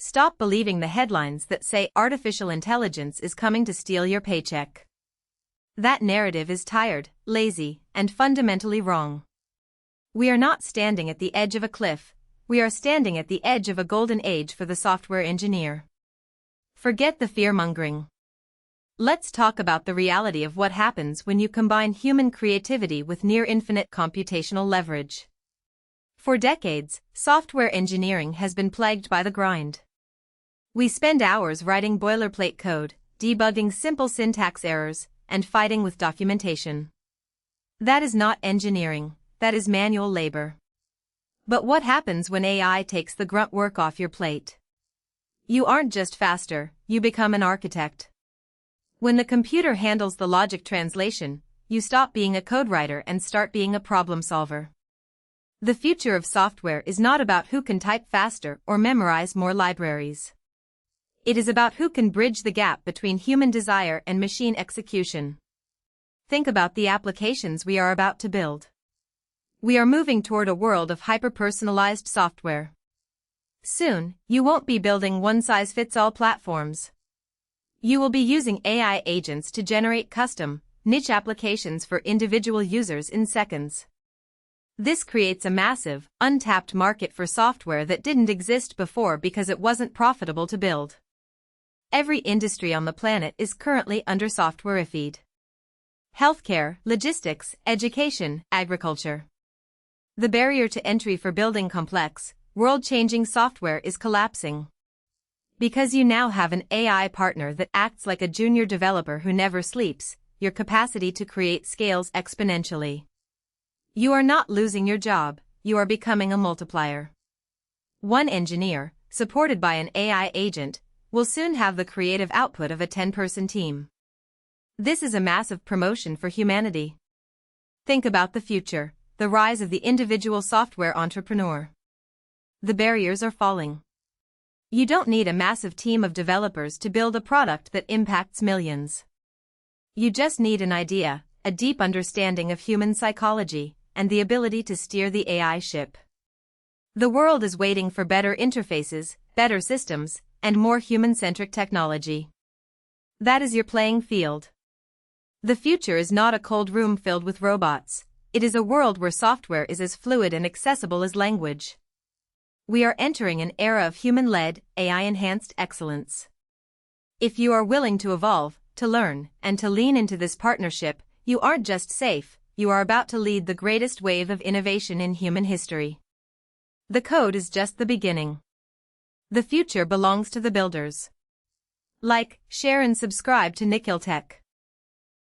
Stop believing the headlines that say artificial intelligence is coming to steal your paycheck. That narrative is tired, lazy, and fundamentally wrong. We are not standing at the edge of a cliff, we are standing at the edge of a golden age for the software engineer. Forget the fear-mongering. Let's talk about the reality of what happens when you combine human creativity with near-infinite computational leverage. For decades, software engineering has been plagued by the grind. We spend hours writing boilerplate code, debugging simple syntax errors, and fighting with documentation. That is not engineering, that is manual labor. But what happens when AI takes the grunt work off your plate? You aren't just faster, you become an architect. When the computer handles the logic translation, you stop being a code writer and start being a problem solver. The future of software is not about who can type faster or memorize more libraries. It is about who can bridge the gap between human desire and machine execution. Think about the applications we are about to build. We are moving toward a world of hyper-personalized software. Soon, you won't be building one-size-fits-all platforms. You will be using AI agents to generate custom, niche applications for individual users in seconds. This creates a massive, untapped market for software that didn't exist before because it wasn't profitable to build. Every industry on the planet is currently under software-ified. Healthcare, logistics, education, agriculture. The barrier to entry for building complex, world-changing software is collapsing. Because you now have an AI partner that acts like a junior developer who never sleeps, your capacity to create scales exponentially. You are not losing your job, you are becoming a multiplier. One engineer, supported by an AI agent, will soon have the creative output of a 10-person team. This is a massive promotion for humanity. Think about the future, the rise of the individual software entrepreneur. The barriers are falling. You don't need a massive team of developers to build a product that impacts millions. You just need an idea, a deep understanding of human psychology, and the ability to steer the AI ship. The world is waiting for better interfaces, better systems, and more human-centric technology. That is your playing field. The future is not a cold room filled with robots. It is a world where software is as fluid and accessible as language. We are entering an era of human-led, AI-enhanced excellence. If you are willing to evolve, to learn, and to lean into this partnership, you aren't just safe, you are about to lead the greatest wave of innovation in human history. The code is just the beginning. The future belongs to the builders. Like, share and subscribe to Nikhil Tech.